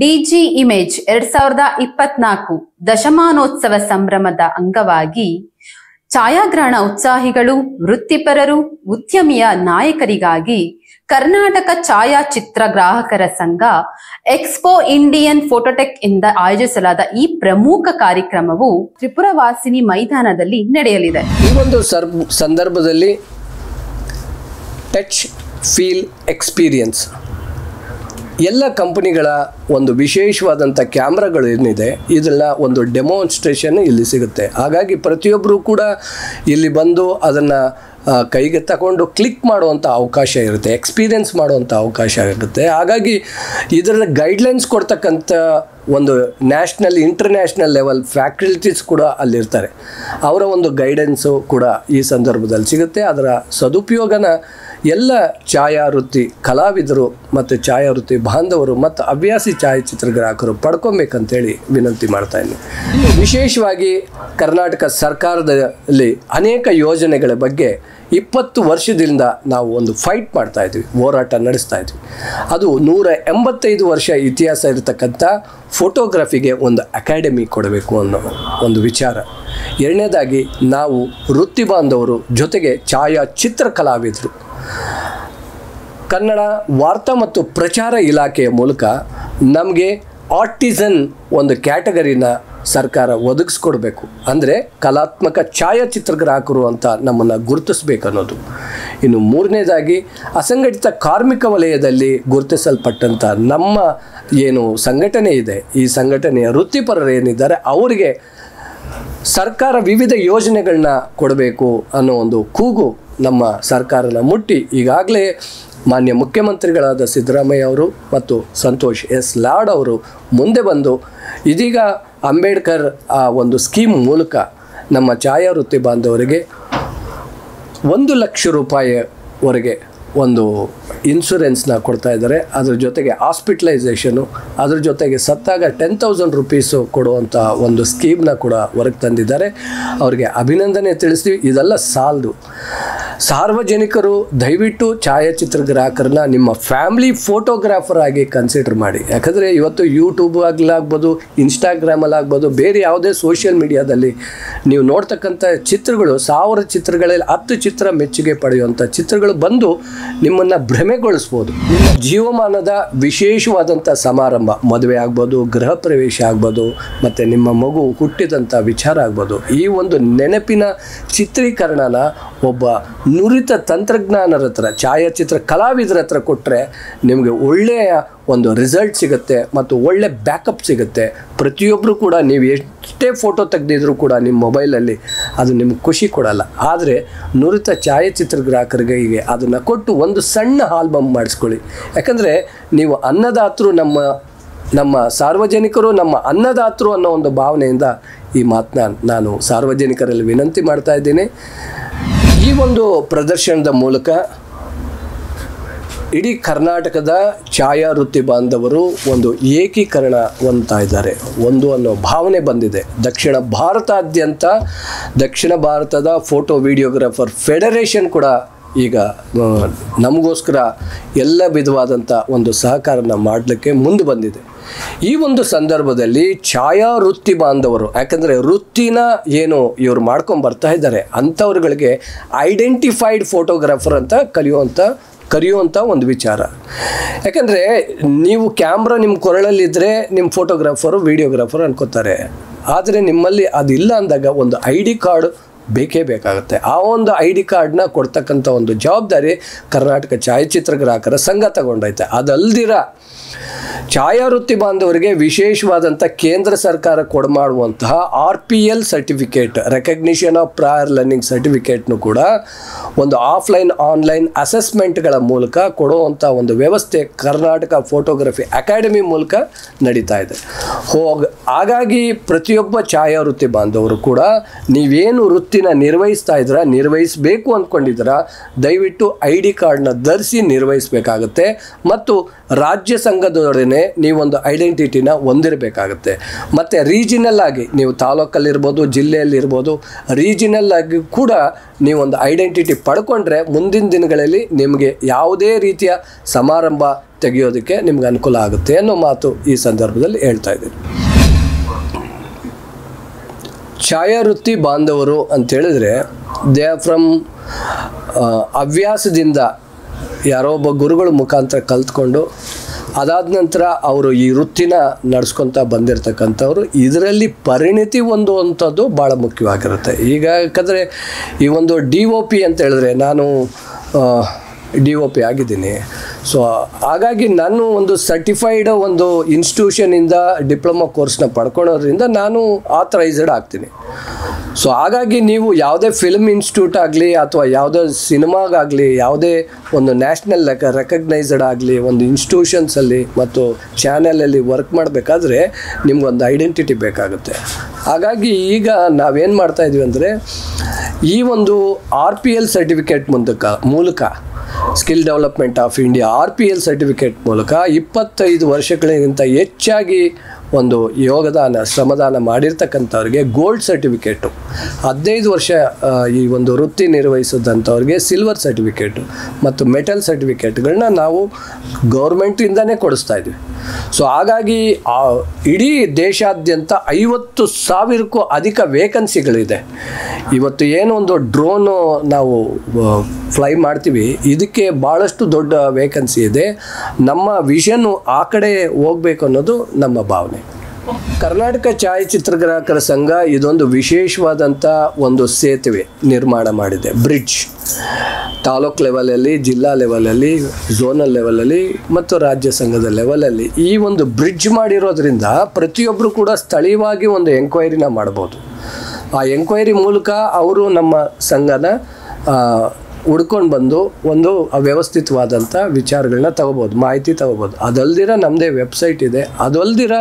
DG image 2024 ದಶಮಾನೋತ್ಸವ ಸಂಭ್ರಮದ ಅಂಗವಾಗಿ ಛಾಯಾಗ್ರಹಣ ಉತ್ಸಾಹಿಗಳು, ವೃತ್ತಿಪರರು, ಉದ್ಯಮಿಯ ನಾಯಕರಿಗಾಗಿ ಕರ್ನಾಟಕ ಛಾಯಾಚಿತ್ರಗ್ರಾಹಕರ ಸಂಘ ಎಕ್ಸ್ಪೋ ಇಂಡಿಯನ್ ಫೋಟೋಟೆಕ್ ಇಂದ ಆಯೋಜಿಸಲಾದ ಈ ಪ್ರಮುಖ ಕಾರ್ಯಕ್ರಮವು ತ್ರಿಪುರವಾಸಿನಿ ಮೈದಾನದಲ್ಲಿ ನಡೆಯಲಿದೆ. ಈ ಒಂದು ಸಂದರ್ಭದಲ್ಲಿ ಟಚ್ ಫೀಲ್ ಎಕ್ಸ್ಪೀರಿಯನ್ಸ್ ಎಲ್ಲ ಕಂಪನಿಗಳ ಒಂದು ವಿಶೇಷವಾದಂಥ ಕ್ಯಾಮ್ರಾಗಳು ಏನಿದೆ ಇದೆಲ್ಲ ಒಂದು ಡೆಮಾನ್ಸ್ಟ್ರೇಷನ್ ಇಲ್ಲಿ ಸಿಗುತ್ತೆ. ಹಾಗಾಗಿ ಪ್ರತಿಯೊಬ್ಬರು ಕೂಡ ಇಲ್ಲಿ ಬಂದು ಅದನ್ನು ಕೈಗೆ ತಗೊಂಡು ಕ್ಲಿಕ್ ಮಾಡುವಂಥ ಅವಕಾಶ ಇರುತ್ತೆ, ಎಕ್ಸ್ಪೀರಿಯೆನ್ಸ್ ಮಾಡುವಂಥ ಅವಕಾಶ ಇರುತ್ತೆ. ಹಾಗಾಗಿ ಇದರ ಗೈಡ್ಲೈನ್ಸ್ ಕೊಡ್ತಕ್ಕಂಥ ಒಂದು ನ್ಯಾಷನಲ್ ಇಂಟರ್ನ್ಯಾಷನಲ್ ಲೆವೆಲ್ ಫ್ಯಾಕಲ್ಟೀಸ್ ಕೂಡ ಅಲ್ಲಿರ್ತಾರೆ. ಅವರ ಒಂದು ಗೈಡೆನ್ಸು ಕೂಡ ಈ ಸಂದರ್ಭದಲ್ಲಿ ಸಿಗುತ್ತೆ. ಅದರ ಸದುಪಯೋಗನ ಎಲ್ಲ ಛಾಯಾವೃತ್ತಿ ಕಲಾವಿದರು ಮತ್ತು ಛಾಯಾವೃತ್ತಿ ಬಾಂಧವರು ಮತ್ತು ಹವ್ಯಾಸಿ ಛಾಯಾಚಿತ್ರಗ್ರಾಹಕರು ಪಡ್ಕೊಬೇಕಂತೇಳಿ ವಿನಂತಿ ಮಾಡ್ತಾ ಇದ್ದೀನಿ. ವಿಶೇಷವಾಗಿ ಕರ್ನಾಟಕ ಸರ್ಕಾರದಲ್ಲಿ ಅನೇಕ ಯೋಜನೆಗಳ ಬಗ್ಗೆ 20 ವರ್ಷದಿಂದ ನಾವು ಒಂದು ಫೈಟ್ ಮಾಡ್ತಾ ಇದ್ವಿ, ಹೋರಾಟ ನಡೆಸ್ತಾ ಇದ್ವಿ. ಅದು 185 ವರ್ಷ ಇತಿಹಾಸ ಇರತಕ್ಕಂಥ ಫೋಟೋಗ್ರಫಿಗೆ ಒಂದು ಅಕಾಡೆಮಿ ಕೊಡಬೇಕು ಅನ್ನೋ ಒಂದು ವಿಚಾರ. ಎರಡನೇದಾಗಿ ನಾವು ವೃತ್ತಿ ಬಾಂಧವರು ಜೊತೆಗೆ ಛಾಯಾಚಿತ್ರ ಕಲಾವಿದರು ಕನ್ನಡ ವಾರ್ತಾ ಮತ್ತು ಪ್ರಚಾರ ಇಲಾಖೆಯ ಮೂಲಕ ನಮಗೆ ಆರ್ಟಿಸನ್ ಒಂದು ಕ್ಯಾಟಗರಿನ ಸರ್ಕಾರ ಒದಗಿಸ್ಕೊಡ್ಬೇಕು. ಅಂದರೆ ಕಲಾತ್ಮಕ ಛಾಯಾಚಿತ್ರಗ್ರಾಹಕರು ಅಂತ ನಮ್ಮನ್ನು ಗುರುತಿಸ್ಬೇಕನ್ನೋದು. ಇನ್ನು ಮೂರನೇದಾಗಿ ಅಸಂಘಟಿತ ಕಾರ್ಮಿಕ ವಲಯದಲ್ಲಿ ಗುರುತಿಸಲ್ಪಟ್ಟಂಥ ನಮ್ಮ ಏನು ಸಂಘಟನೆ ಇದೆ, ಈ ಸಂಘಟನೆಯ ವೃತ್ತಿಪರರು ಏನಿದ್ದಾರೆ ಅವರಿಗೆ ಸರ್ಕಾರ ವಿವಿಧ ಯೋಜನೆಗಳನ್ನ ಕೊಡಬೇಕು ಅನ್ನೋ ಒಂದು ಕೂಗು ನಮ್ಮ ಸರ್ಕಾರನ ಮುಟ್ಟಿ ಈಗಾಗಲೇ ಮಾನ್ಯ ಮುಖ್ಯಮಂತ್ರಿಗಳಾದ ಸಿದ್ದರಾಮಯ್ಯ ಅವರು ಮತ್ತು ಸಂತೋಷ್ ಎಸ್ ಲಾಡ್ ಅವರು ಮುಂದೆ ಬಂದು ಇದೀಗ ಅಂಬೇಡ್ಕರ್ ಆ ಒಂದು ಸ್ಕೀಮ್ ಮೂಲಕ ನಮ್ಮ ಛಾಯಾವೃತ್ತಿ ಬಾಂಧವರಿಗೆ 1 ಲಕ್ಷ ರೂಪಾಯಿವರೆಗೆ ಒಂದು ಇನ್ಶೂರೆನ್ಸ್ನ ಕೊಡ್ತಾ ಇದ್ದಾರೆ. ಅದ್ರ ಜೊತೆಗೆ ಹಾಸ್ಪಿಟಲೈಸೇಷನು, ಅದ್ರ ಜೊತೆಗೆ ಸತ್ತಾಗ 10,000 ರೂಪೀಸು ಕೊಡುವಂಥ ಒಂದು ಸ್ಕೀಮ್ನ ಕೂಡ ಹೊರಗೆ ತಂದಿದ್ದಾರೆ. ಅವರಿಗೆ ಅಭಿನಂದನೆ ತಿಳಿಸ್ತೀವಿ. ಇದೆಲ್ಲ ಸಾಲದು. ಸಾರ್ವಜನಿಕರು ದಯವಿಟ್ಟು ಛಾಯಾಚಿತ್ರಗ್ರಾಹಕರನ್ನ ನಿಮ್ಮ ಫ್ಯಾಮಿಲಿ ಫೋಟೋಗ್ರಾಫರ್ ಆಗಿ ಕನ್ಸಿಡರ್ ಮಾಡಿ. ಯಾಕಂದರೆ ಇವತ್ತು ಯೂಟ್ಯೂಬ್ ಆಗಲಾಗ್ಬೋದು, ಇನ್ಸ್ಟಾಗ್ರಾಮಲ್ಲಾಗ್ಬೋದು, ಬೇರೆ ಯಾವುದೇ ಸೋಷಿಯಲ್ ಮೀಡಿಯಾದಲ್ಲಿ ನೀವು ನೋಡ್ತಕ್ಕಂಥ ಚಿತ್ರಗಳು 1000 ಚಿತ್ರಗಳಲ್ಲಿ 10 ಚಿತ್ರ ಮೆಚ್ಚುಗೆ ಪಡೆಯುವಂಥ ಚಿತ್ರಗಳು ಬಂದು ನಿಮ್ಮನ್ನು ಭ್ರಮೆಗೊಳಿಸ್ಬೋದು. ನಿಮ್ಮ ಜೀವಮಾನದ ವಿಶೇಷವಾದಂಥ ಸಮಾರಂಭ, ಮದುವೆ ಆಗ್ಬೋದು, ಗೃಹ ಪ್ರವೇಶ ಆಗ್ಬೋದು, ಮತ್ತು ನಿಮ್ಮ ಮಗು ಹುಟ್ಟಿದಂಥ ವಿಚಾರ ಆಗ್ಬೋದು, ಈ ಒಂದು ನೆನಪಿನ ಚಿತ್ರೀಕರಣನ ಒಬ್ಬ ನುರಿತ ತಂತ್ರಜ್ಞಾನರ ಹತ್ರ, ಛಾಯಾಚಿತ್ರ ಕಲಾವಿದರ ಹತ್ರ ಕೊಟ್ಟರೆ ನಿಮಗೆ ಒಳ್ಳೆಯ ಒಂದು ರಿಸಲ್ಟ್ ಸಿಗುತ್ತೆ ಮತ್ತು ಒಳ್ಳೆ ಬ್ಯಾಕಪ್ ಸಿಗುತ್ತೆ. ಪ್ರತಿಯೊಬ್ಬರು ಕೂಡ ನೀವು ಎಷ್ಟೇ ಫೋಟೋ ತೆಗೆದಿದ್ರೂ ಕೂಡ ನಿಮ್ಮ ಮೊಬೈಲಲ್ಲಿ ಅದು ನಿಮ್ಗೆ ಖುಷಿ ಕೊಡಲ್ಲ. ಆದರೆ ನುರಿತ ಛಾಯಾಚಿತ್ರಗ್ರಾಹಕರಿಗೆ ಅದನ್ನು ಕೊಟ್ಟು ಒಂದು ಸಣ್ಣ ಆಲ್ಬಮ್ ಮಾಡಿಸ್ಕೊಳ್ಳಿ. ಯಾಕಂದರೆ ನೀವು ಅನ್ನದಾತರು, ನಮ್ಮ ಸಾರ್ವಜನಿಕರು ನಮ್ಮ ಅನ್ನದಾತರು ಅನ್ನೋ ಒಂದು ಭಾವನೆಯಿಂದ ಈ ಮಾತನ್ನ ನಾನು ಸಾರ್ವಜನಿಕರಲ್ಲಿ ವಿನಂತಿ ಮಾಡ್ತಾ ಇದ್ದೀನಿ. ಈ ಒಂದು ಪ್ರದರ್ಶನದ ಮೂಲಕ ಇಡೀ ಕರ್ನಾಟಕದ ಛಾಯಾವೃತ್ತಿ ಬಾಂಧವರು ಒಂದು ಏಕೀಕರಣ ಹೊಂದ್ತಾ ಇದ್ದಾರೆ, ಒಂದು ಅನ್ನೋ ಭಾವನೆ ಬಂದಿದೆ. ದಕ್ಷಿಣ ಭಾರತದ ಫೋಟೋ ವಿಡಿಯೋಗ್ರಾಫರ್ ಫೆಡರೇಷನ್ ಕೂಡ ಈಗ ನಮಗೋಸ್ಕರ ಎಲ್ಲ ವಿಧವಾದಂಥ ಒಂದು ಸಹಕಾರನ ಮಾಡಲಿಕ್ಕೆ ಮುಂದೆ ಬಂದಿದೆ. ಈ ಒಂದು ಸಂದರ್ಭದಲ್ಲಿ ಛಾಯಾವೃತ್ತಿ ಬಾಂಧವರು, ಯಾಕಂದರೆ ವೃತ್ತಿನ ಏನು ಇವರು ಮಾಡ್ಕೊಂಡು ಬರ್ತಾ ಇದ್ದಾರೆ ಅಂಥವ್ರುಗಳಿಗೆ ಐಡೆಂಟಿಫೈಡ್ ಫೋಟೋಗ್ರಾಫರ್ ಅಂತ ಕರೆಯುವಂಥ ಒಂದು ವಿಚಾರ. ಯಾಕಂದರೆ ನೀವು ಕ್ಯಾಮ್ರಾ ನಿಮ್ಮ ಕೊರಳಲ್ಲಿದ್ದರೆ ನಿಮ್ಮ ಫೋಟೋಗ್ರಾಫರು ವಿಡಿಯೋಗ್ರಾಫರ್ ಅನ್ಕೋತಾರೆ. ಆದರೆ ನಿಮ್ಮಲ್ಲಿ ಅದಿಲ್ಲ ಅಂದಾಗ ಒಂದು ID ಕಾರ್ಡ್ ಬೇಕೇ ಬೇಕಾಗುತ್ತೆ. ಆ ಒಂದು ID ಕಾರ್ಡ್ನ ಕೊಡ್ತಕ್ಕಂಥ ಒಂದು ಜವಾಬ್ದಾರಿ ಕರ್ನಾಟಕ ಛಾಯಾಚಿತ್ರಗ್ರಾಹಕರ ಸಂಘ ತಗೊಂಡೈತೆ. ಅದಲ್ದಿರ ಛಾಯಾವೃತ್ತಿ ಬಾಂಧವರಿಗೆ ವಿಶೇಷವಾದಂಥ ಕೇಂದ್ರ ಸರ್ಕಾರ ಕೊಡಮಾಡುವಂತಹ RPL certificate, recognition of prior learning ಸರ್ಟಿಫಿಕೇಟ್ನು ಕೂಡ ಒಂದು ಆಫ್ಲೈನ್ ಆನ್ಲೈನ್ ಅಸೆಸ್ಮೆಂಟ್ಗಳ ಮೂಲಕ ಕೊಡುವಂಥ ಒಂದು ವ್ಯವಸ್ಥೆ ಕರ್ನಾಟಕ ಫೋಟೋಗ್ರಫಿ ಅಕಾಡೆಮಿ ಮೂಲಕ ನಡೀತಾ ಇದೆ. ಹಾಗಾಗಿ ಪ್ರತಿಯೊಬ್ಬ ಛಾಯಾವೃತ್ತಿ ಬಾಂಧವರು ಕೂಡ ನೀವೇನು ವೃತ್ತಿನ ನಿರ್ವಹಿಸಬೇಕು ಅಂದ್ಕೊಂಡಿದ್ದೀರಾ, ದಯವಿಟ್ಟು ID ಕಾರ್ಡ್ನ ಧರಿಸಿ ನಿರ್ವಹಿಸಬೇಕಾಗುತ್ತೆ. ಮತ್ತು ರಾಜ್ಯ ಸಂಘದೊಡನೆ ಇದ್ರೇ ನೀವೊಂದು ಐಡೆಂಟಿಟಿನ ಹೊಂದಿರಬೇಕಾಗುತ್ತೆ. ಮತ್ತು ರೀಜಿನಲ್ ಆಗಿ ನೀವು ತಾಲೂಕಲ್ಲಿರ್ಬೋದು, ಜಿಲ್ಲೆಯಲ್ಲಿರ್ಬೋದು, ರೀಜಿನಲ್ ಆಗಿ ಕೂಡ ನೀವೊಂದು ಐಡೆಂಟಿಟಿ ಪಡ್ಕೊಂಡ್ರೆ ಮುಂದಿನ ದಿನಗಳಲ್ಲಿ ನಿಮಗೆ ಯಾವುದೇ ರೀತಿಯ ಸಮಾರಂಭ ತೆಗೆಯೋದಕ್ಕೆ ನಿಮ್ಗೆ ಅನುಕೂಲ ಆಗುತ್ತೆ ಅನ್ನೋ ಮಾತು ಈ ಸಂದರ್ಭದಲ್ಲಿ ಹೇಳ್ತಾ ಇದ್ದೀನಿ. ಛಾಯಾವೃತ್ತಿ ಬಾಂಧವರು ಅಂತೇಳಿದ್ರೆ ದೇ ಆರ್ ಫ್ರಮ್ ಹವ್ಯಾಸದಿಂದ ಯಾರೋ ಒಬ್ಬ ಗುರುಗಳ ಮುಖಾಂತರ ಕಲ್ತ್ಕೊಂಡು ಅದಾದ ನಂತರ ಅವರು ಈ ವೃತ್ತಿನ ನಡೆಸ್ಕೊತ ಬಂದಿರತಕ್ಕಂಥವ್ರು. ಇದರಲ್ಲಿ ಪರಿಣಿತಿ ಹೊಂದುವಂಥದ್ದು ಭಾಳ ಮುಖ್ಯವಾಗಿರುತ್ತೆ. ಈಗ ಯಾಕಂದರೆ ಈ ಒಂದು DOP ಅಂತ ಹೇಳಿದ್ರೆ ನಾನು DOP ಆಗಿದ್ದೀನಿ. ಸೊ ಹಾಗಾಗಿ ನಾನು ಒಂದು ಸರ್ಟಿಫೈಡ್ ಒಂದು ಇನ್ಸ್ಟಿಟ್ಯೂಷನಿಂದ ಡಿಪ್ಲೊಮಾ ಕೋರ್ಸ್ನ ಪಡ್ಕೊಳ್ಳೋದ್ರಿಂದ ನಾನು ಆಥರೈಸ್ಡ್ ಆಗ್ತೀನಿ. ಸೊ ಹಾಗಾಗಿ ನೀವು ಯಾವುದೇ ಫಿಲ್ಮ್ ಇನ್ಸ್ಟಿಟ್ಯೂಟ್ ಆಗಲಿ ಅಥವಾ ಯಾವುದೇ ಸಿನಿಮಾಗಾಗಲಿ ಯಾವುದೇ ಒಂದು ನ್ಯಾಷನಲ್ ರೆಕಗ್ನೈಸ್ಡ್ ಆಗಲಿ ಒಂದು ಇನ್ಸ್ಟಿಟ್ಯೂಷನ್ಸಲ್ಲಿ ಮತ್ತು ಚಾನಲಲ್ಲಿ ವರ್ಕ್ ಮಾಡಬೇಕಾದ್ರೆ ನಿಮ್ಗೊಂದು ಐಡೆಂಟಿಟಿ ಬೇಕಾಗುತ್ತೆ. ಹಾಗಾಗಿ ಈಗ ನಾವೇನು ಮಾಡ್ತಾಯಿದ್ವಿ ಅಂದರೆ ಈ ಒಂದು RPL ಸರ್ಟಿಫಿಕೇಟ್ ಮೂಲಕ skill development of India RPL certificate ಮೂಲಕ 25 ವರ್ಷಗಳಿಗಿಂತ ಹೆಚ್ಚಾಗಿ ಒಂದು ಯೋಗದಾನ ಶ್ರಮದಾನ ಮಾಡಿರ್ತಕ್ಕಂಥವ್ರಿಗೆ ಗೋಲ್ಡ್ ಸರ್ಟಿಫಿಕೇಟು, 15 ವರ್ಷ ಈ ಒಂದು ವೃತ್ತಿ ನಿರ್ವಹಿಸಿದಂಥವ್ರಿಗೆ ಸಿಲ್ವರ್ ಸರ್ಟಿಫಿಕೇಟು ಮತ್ತು ಮೆಟಲ್ ಸರ್ಟಿಫಿಕೇಟ್ಗಳನ್ನ ನಾವು ಗೌರ್ಮೆಂಟಿಂದನೇ ಕೊಡಿಸ್ತಾ ಇದ್ವಿ. ಸೊ ಹಾಗಾಗಿ ಇಡೀ ದೇಶಾದ್ಯಂತ 50,000ಕ್ಕೂ ಅಧಿಕ ವೇಕನ್ಸಿಗಳಿದೆ. ಇವತ್ತು ಏನು ಒಂದು ಡ್ರೋನು ನಾವು ಫ್ಲೈ ಮಾಡ್ತೀವಿ, ಇದಕ್ಕೆ ಭಾಳಷ್ಟು ದೊಡ್ಡ ವೇಕನ್ಸಿ ಇದೆ. ನಮ್ಮ ವಿಷನ್ನು ಆ ಕಡೆ ಹೋಗಬೇಕು ಅನ್ನೋದು ನಮ್ಮ ಭಾವನೆ. ಕರ್ನಾಟಕ ಛಾಯಾಚಿತ್ರಗ್ರಾಹಕರ ಸಂಘ ಇದೊಂದು ವಿಶೇಷವಾದಂಥ ಒಂದು ಸೇತುವೆ ನಿರ್ಮಾಣ ಮಾಡಿದೆ. ಬ್ರಿಡ್ಜ್ ತಾಲೂಕ್ ಲೆವೆಲಲ್ಲಿ, ಜಿಲ್ಲಾ ಲೆವೆಲಲ್ಲಿ, ಝೋನಲ್ ಲೆವೆಲಲ್ಲಿ ಮತ್ತು ರಾಜ್ಯ ಸಂಘದ ಲೆವೆಲಲ್ಲಿ ಈ ಒಂದು ಬ್ರಿಡ್ಜ್ ಮಾಡಿರೋದ್ರಿಂದ ಪ್ರತಿಯೊಬ್ಬರು ಕೂಡ ಸ್ಥಳೀಯವಾಗಿ ಒಂದು ಎಂಕ್ವೈರಿನ ಮಾಡ್ಬೋದು. ಆ ಎಂಕ್ವೈರಿ ಮೂಲಕ ಅವರು ನಮ್ಮ ಸಂಘನ ಹುಡ್ಕೊಂಡು ಬಂದು ಒಂದು ವ್ಯವಸ್ಥಿತವಾದಂಥ ವಿಚಾರಗಳನ್ನ ತಗೋಬೋದು, ಮಾಹಿತಿ ತಗೋಬೋದು. ಅದಲ್ದಿರ ನಮ್ಮದೇ ವೆಬ್ಸೈಟ್ ಇದೆ. ಅದಲ್ದಿರ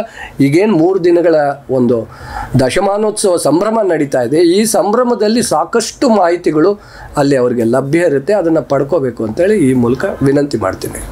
ಈಗೇನು 3 ದಿನಗಳ ಒಂದು ದಶಮಾನೋತ್ಸವ ಸಂಭ್ರಮ ನಡೀತಾ ಇದೆ. ಈ ಸಂಭ್ರಮದಲ್ಲಿ ಸಾಕಷ್ಟು ಮಾಹಿತಿಗಳು ಅಲ್ಲಿ ಅವರಿಗೆ ಲಭ್ಯ ಇರುತ್ತೆ. ಅದನ್ನು ಪಡ್ಕೋಬೇಕು ಅಂತೇಳಿ ಈ ಮೂಲಕ ವಿನಂತಿ ಮಾಡ್ತೀನಿ.